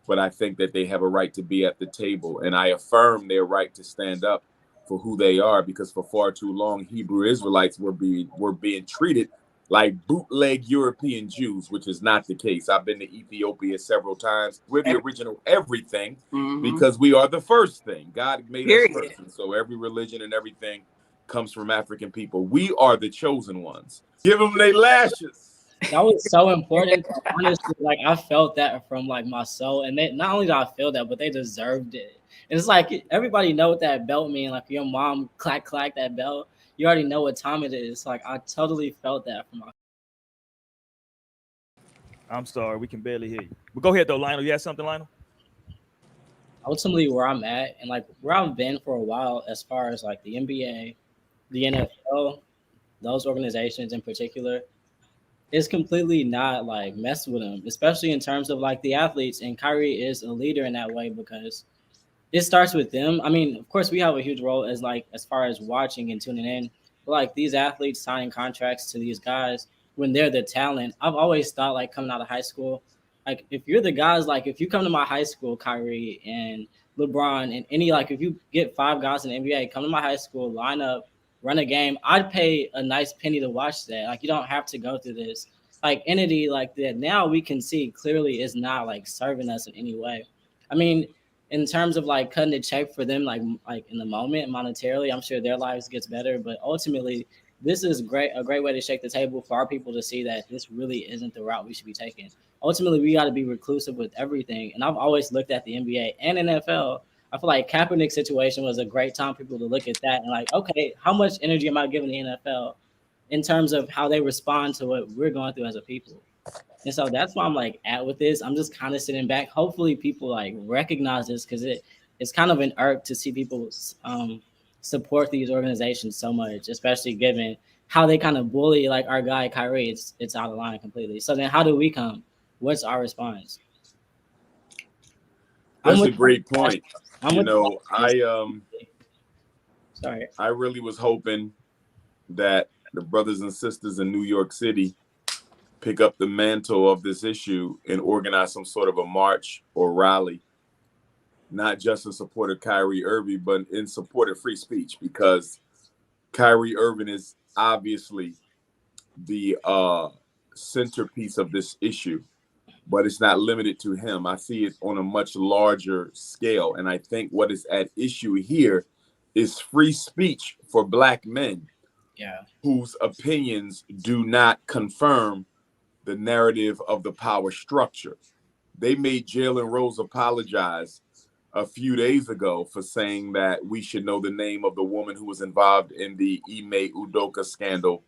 but I think that they have a right to be at the table. And I affirm their right to stand up for who they are, because for far too long, Hebrew Israelites were being treated like bootleg European Jews, which is not the case. I've been to Ethiopia several times. We're the original everything because we are the first thing. God made us first. And so every religion and everything comes from African people. We are the chosen ones. Give them their lashes. That was so important. Honestly, like I felt that from like my soul, and they not only did I feel that, but they deserved it. And it's like everybody know what that belt means. Like your mom clack that belt, you already know what time it is. Like I totally felt that from my. I'm sorry, we can barely hear you. But go ahead though, Lionel. You had something, Lionel? Ultimately, where I'm at and like where I've been for a while, as far as like the NBA, the NFL, those organizations in particular, it's completely not like messing with them, especially in terms of like the athletes. And Kyrie is a leader in that way because it starts with them. I mean, of course, we have a huge role as like as far as watching and tuning in. But like these athletes signing contracts to these guys when they're the talent. I've always thought like coming out of high school, like if you're the guys, like if you come to my high school, Kyrie and LeBron and any like if you get 5 guys in the NBA, come to my high school, line up, run a game, I'd pay a nice penny to watch that. Like you don't have to go through this like entity like that. Now we can see clearly is not like serving us in any way. I mean, in terms of like cutting a check for them, like in the moment monetarily, I'm sure their lives gets better. But ultimately, this is a great way to shake the table for our people to see that this really isn't the route we should be taking. Ultimately, we got to be reclusive with everything. And I've always looked at the NBA and NFL. I feel like Kaepernick's situation was a great time for people to look at that and like, okay, how much energy am I giving the NFL in terms of how they respond to what we're going through as a people? And so that's why I'm like at with this. I'm just kind of sitting back. Hopefully people like recognize this because it's kind of an irk to see people support these organizations so much, especially given how they kind of bully like our guy Kyrie. It's out of line completely. So then how do we come? What's our response? That's a great point. Sorry. I really was hoping that the brothers and sisters in New York City pick up the mantle of this issue and organize some sort of a march or rally, not just in support of Kyrie Irving, but in support of free speech, because Kyrie Irving is obviously the centerpiece of this issue, but it's not limited to him. I see it on a much larger scale. And I think what is at issue here is free speech for Black men whose opinions do not confirm the narrative of the power structure. They made Jalen Rose apologize a few days ago for saying that we should know the name of the woman who was involved in the Ime Udoka scandal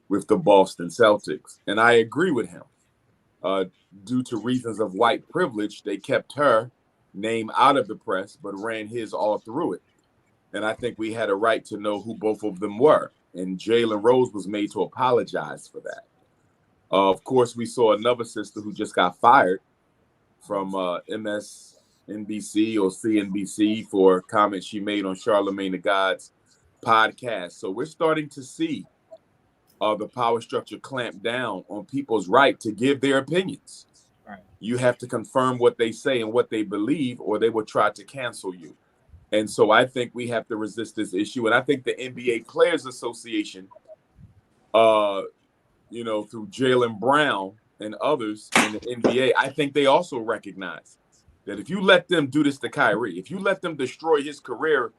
with the Boston Celtics. And I agree with him. Due to reasons of white privilege, they kept her name out of the press, but ran his all through it. And I think we had a right to know who both of them were. And Jalen Rose was made to apologize for that. Of course, we saw another sister who just got fired from MSNBC or CNBC for comments she made on Charlamagne the God's podcast. So we're starting to see the power structure clamp down on people's right to give their opinions. Right. You have to confirm what they say and what they believe, or they will try to cancel you. And so I think we have to resist this issue. And I think the NBA Players Association, through Jaylen Brown and others in the NBA, I think they also recognize that if you let them do this to Kyrie, if you let them destroy his career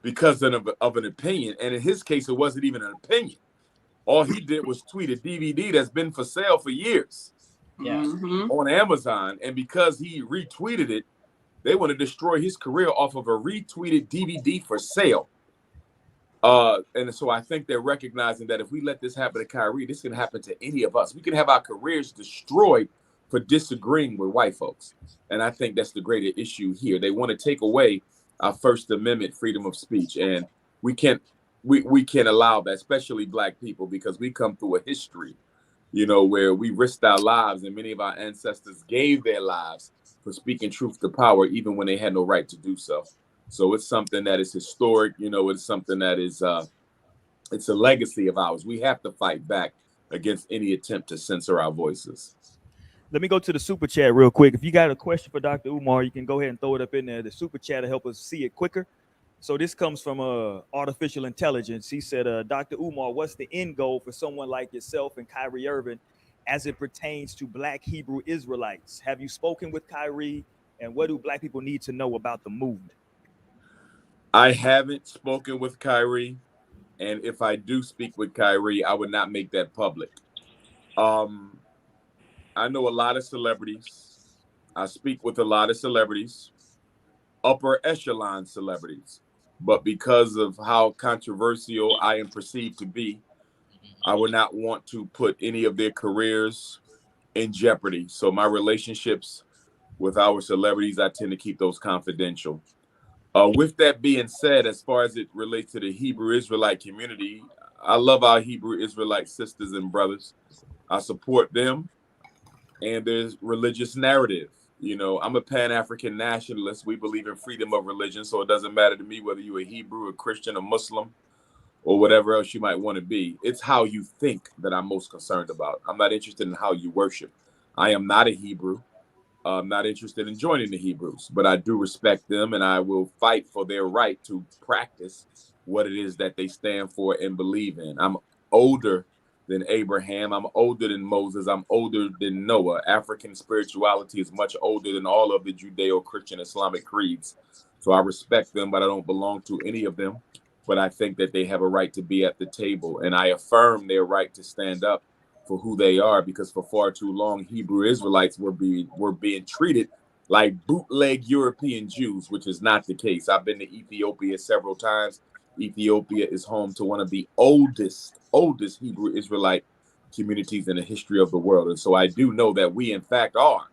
because of an opinion, and in his case, it wasn't even an opinion. All he did was tweet a DVD that's been for sale for years on Amazon. And because he retweeted it, they want to destroy his career off of a retweeted DVD for sale. And so I think they're recognizing that if we let this happen to Kyrie, this can happen to any of us. We can have our careers destroyed for disagreeing with white folks. And I think that's the greater issue here. They want to take away our First Amendment freedom of speech. And we can't allow that, especially Black people, because we come through a history, where we risked our lives, and many of our ancestors gave their lives for speaking truth to power, even when they had no right to do so. So it's something that is historic. It's something that is, it's a legacy of ours. We have to fight back against any attempt to censor our voices. Let me go to the super chat real quick. If you got a question for Dr. Umar, you can go ahead and throw it up in there. The super chat to help us see it quicker. So this comes from artificial intelligence. He said, Dr. Umar, what's the end goal for someone like yourself and Kyrie Irving as it pertains to Black Hebrew Israelites? Have you spoken with Kyrie, and what do Black people need to know about the movement? I haven't spoken with Kyrie, and if I do speak with Kyrie, I would not make that public. I know a lot of celebrities. I speak with a lot of celebrities, upper echelon celebrities. But because of how controversial I am perceived to be, I would not want to put any of their careers in jeopardy. So my relationships with our celebrities, I tend to keep those confidential. With that being said, as far as it relates to the Hebrew Israelite community, I love our Hebrew Israelite sisters and brothers. I support them and there's religious narrative. You know, I'm a Pan-African nationalist. We believe in freedom of religion, so it doesn't matter to me whether you're a Hebrew, a Christian, a Muslim, or whatever else you might want to be. It's how you think that I'm most concerned about. I'm not interested in how you worship. I am not a Hebrew. I'm not interested in joining the Hebrews, but I do respect them and I will fight for their right to practice what it is that they stand for and believe in. I'm older than Abraham. I'm older than Moses. I'm older than Noah. African spirituality is much older than all of the Judeo-Christian Islamic creeds. So I respect them, but I don't belong to any of them. But I think that they have a right to be at the table, and I affirm their right to stand up for who they are, because for far too long Hebrew Israelites were being treated like bootleg European Jews, which is not the case. I've been to Ethiopia several times. Ethiopia is home to one of the oldest Hebrew Israelite communities in the history of the world. And so I do know that we in fact are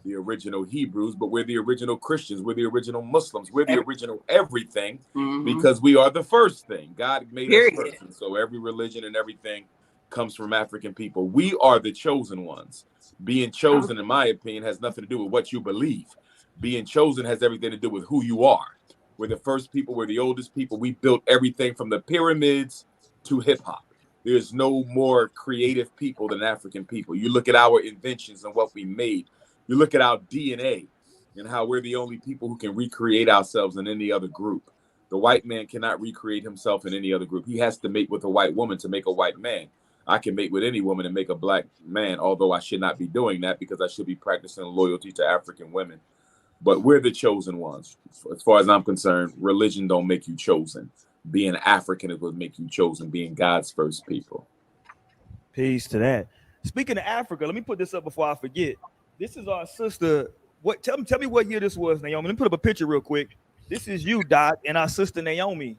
the original Hebrews, but we're the original Christians, we're the original Muslims, we're the original everything, because we are the first thing. God made us first. And so every religion and everything comes from African people. We are the chosen ones. Being chosen, in my opinion, has nothing to do with what you believe. Being chosen has everything to do with who you are. We're the first people, we're the oldest people. We built everything from the pyramids to hip hop. There's no more creative people than African people. You look at our inventions and what we made. You look at our DNA and how we're the only people who can recreate ourselves in any other group. The white man cannot recreate himself in any other group. He has to mate with a white woman to make a white man. I can mate with any woman and make a black man, although I should not be doing that because I should be practicing loyalty to African women. But we're the chosen ones. As far as I'm concerned, religion don't make you chosen. Being African is what make you chosen, being God's first people. Peace to that. Speaking of Africa, let me put this up before I forget. This is our sister. What? Tell me what year this was, Naomi. Let me put up a picture real quick. This is you, Doc, and our sister Naomi,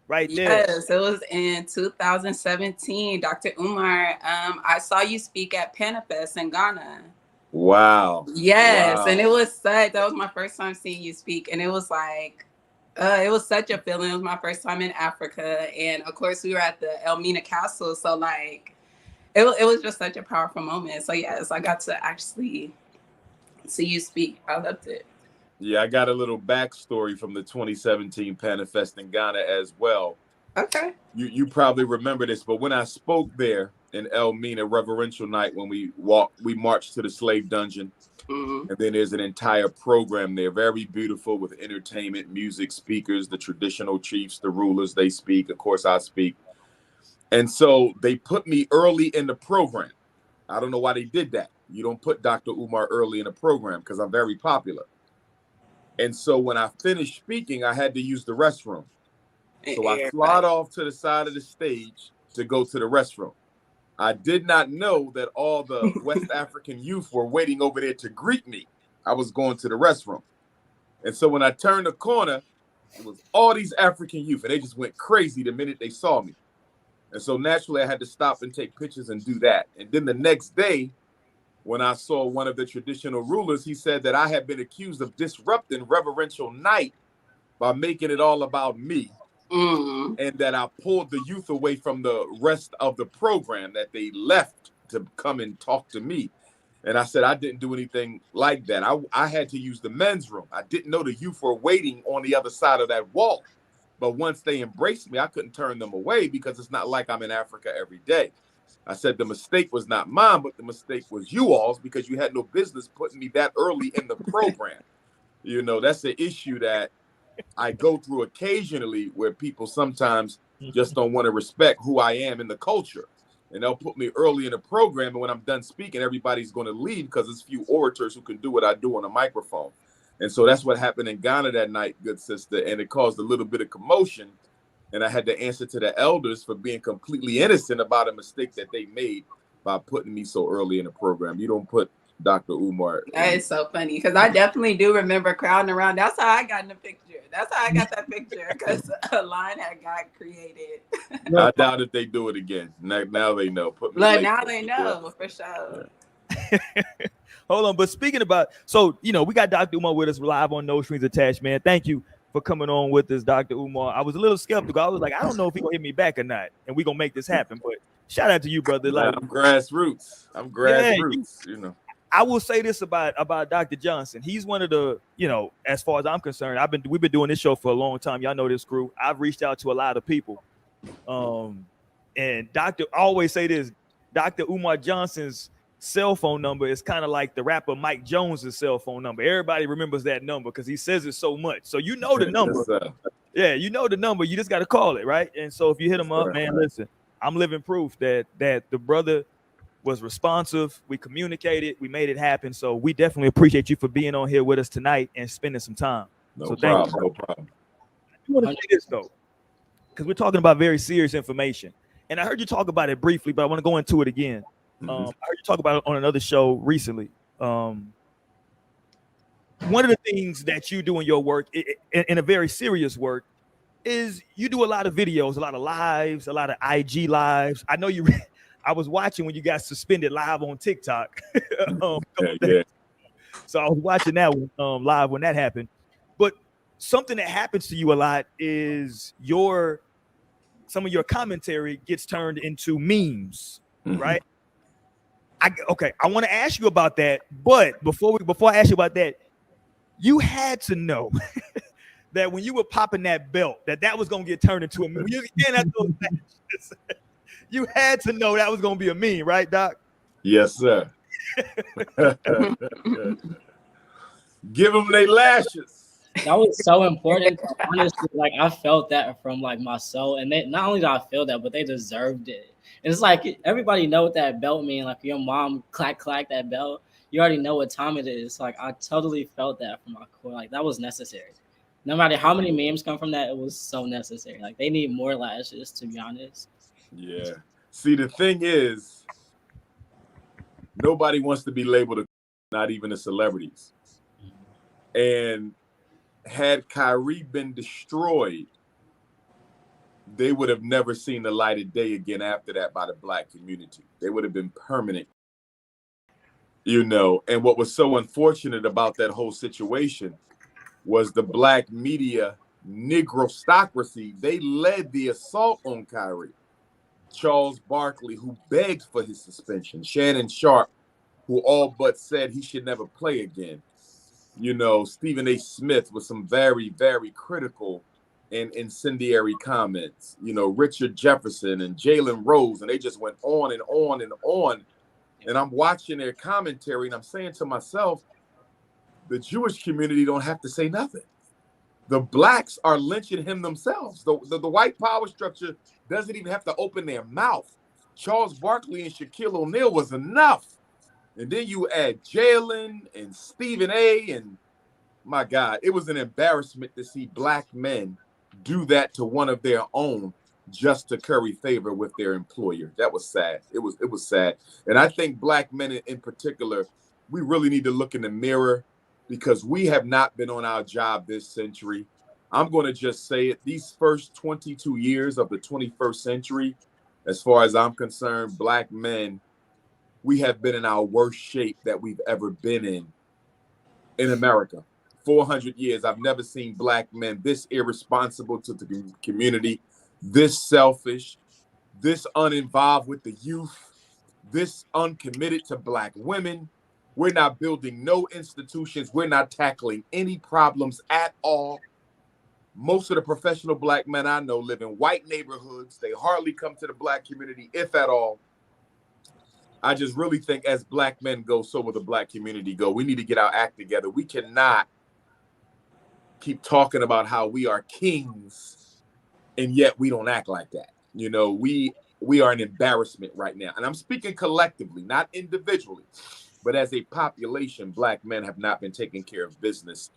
right there. Yes, it was in 2017, Dr. Umar. I saw you speak at Panafest in Ghana. Wow. Yes, wow. And that was my first time seeing you speak, and it was like, it was such a feeling. It was my first time in Africa, and of course we were at the Elmina Castle, so like, it was just such a powerful moment. So yes, I got to actually see you speak. I loved it. Yeah, I got a little backstory from the 2017 Panafest in Ghana as well. Okay. You probably remember this, but when I spoke there in Elmina, reverential night, when we marched to the slave dungeon, and then there's an entire program there, very beautiful, with entertainment, music, speakers, the traditional chiefs, the rulers, they speak. Of course, I speak. And so they put me early in the program. I don't know why they did that. You don't put Dr. Umar early in a program because I'm very popular. And so when I finished speaking, I had to use the restroom. So I slid off to the side of the stage to go to the restroom. I did not know that all the West African youth were waiting over there to greet me. I was going to the restroom. And so when I turned the corner, it was all these African youth, and they just went crazy the minute they saw me. And so naturally, I had to stop and take pictures and do that. And then the next day, when I saw one of the traditional rulers, he said that I had been accused of disrupting reverential night by making it all about me. And that I pulled the youth away from the rest of the program, that they left to come and talk to me. And I said, I didn't do anything like that. I had to use the men's room. I didn't know the youth were waiting on the other side of that wall. But once they embraced me, I couldn't turn them away because it's not like I'm in Africa every day. I said the mistake was not mine, but the mistake was you all's, because you had no business putting me that early in the program. You know, that's an issue that I go through occasionally, where people sometimes just don't want to respect who I am in the culture. And they'll put me early in the program, and when I'm done speaking, everybody's going to leave because there's few orators who can do what I do on a microphone. And so that's what happened in Ghana that night, good sister, and it caused a little bit of commotion. And I had to answer to the elders for being completely innocent about a mistake that they made by putting me so early in the program. You don't put Dr. Umar. That is so funny, because I definitely do remember crowding around. That's how I got in the picture. That's how I got that picture, because a line had got created. I doubt if they do it again. Now they know. Put me Look, late now for they people. know for sure. Hold on, but speaking about, so we got Dr. Umar with us live on No Strings Attached, man. Thank you for coming on with us, Dr. Umar. I was a little skeptical. I was like, I don't know if he gonna hit me back or not, and we gonna make this happen. But shout out to you, brother. Like, I'm grassroots. I'm grassroots. You know. I will say this about Dr. Johnson. He's one of the, as far as I'm concerned, we've been doing this show for a long time. Y'all know this crew. I've reached out to a lot of people. And I always say this, Dr. Umar Johnson's cell phone number is kind of like the rapper Mike Jones's cell phone number. Everybody remembers that number because he says it so much. So you know the number. Yeah, you know the number. You just got to call it, right? And so if you hit him up, man, listen, I'm living proof that the brother was responsive. We communicated. We made it happen. So we definitely appreciate you for being on here with us tonight and spending some time. No problem. I want to say this, though, because we're talking about very serious information. And I heard you talk about it briefly, but I want to go into it again. I heard you talk about it on another show recently. One of the things that you do in your work, in a very serious work, is you do a lot of videos, a lot of lives, a lot of IG lives. I know you... I was watching when you got suspended live on TikTok. Yeah. So I was watching that live when that happened. But something that happens to you a lot is some of your commentary gets turned into memes, right? I want to ask you about that, but before I ask you about that, you had to know that when you were popping that belt, that was gonna get turned into a meme. When you getting at those matches, you had to know that was gonna be a meme, right, Doc? Yes, sir. Give them their lashes. That was so important. Honestly, like I felt that from like my soul, and they not only did I feel that, but they deserved it. And it's like everybody know what that belt means. Like your mom clack that belt, you already know what time it is. Like I totally felt that from my core. Like that was necessary. No matter how many memes come from that, it was so necessary. Like they need more lashes, to be honest. Yeah. See, the thing is, nobody wants to be labeled, not even the celebrities. And had Kyrie been destroyed, they would have never seen the light of day again after that by the Black community. They would have been permanent. And what was so unfortunate about that whole situation was the Black media Negrostocracy. They led the assault on Kyrie. Charles Barkley, who begged for his suspension. Shannon Sharpe, who all but said he should never play again. Stephen A. Smith with some very, very critical and incendiary comments. Richard Jefferson and Jalen Rose, and they just went on and on and on. And I'm watching their commentary, and I'm saying to myself, the Jewish community don't have to say nothing. The Blacks are lynching him themselves. The white power structure doesn't even have to open their mouth. Charles Barkley and Shaquille O'Neal was enough. And then you add Jalen and Stephen A. And my God, it was an embarrassment to see Black men do that to one of their own just to curry favor with their employer. That was sad. It was sad. And I think Black men in particular, we really need to look in the mirror, because we have not been on our job this century. I'm going to just say it. These first 22 years of the 21st century, as far as I'm concerned, Black men, we have been in our worst shape that we've ever been in America. 400 years, I've never seen Black men this irresponsible to the community, this selfish, this uninvolved with the youth, this uncommitted to Black women. We're not building no institutions. We're not tackling any problems at all. Most of the professional Black men I know live in white neighborhoods. They hardly come to the Black community, if at all. I just really think as black men go, so will the black community go. We need to get our act together. We cannot keep talking about how we are kings and yet we don't act like that. You know, we are an embarrassment right now. And I'm speaking collectively, not individually, but as a population, black men have not been taking care of business.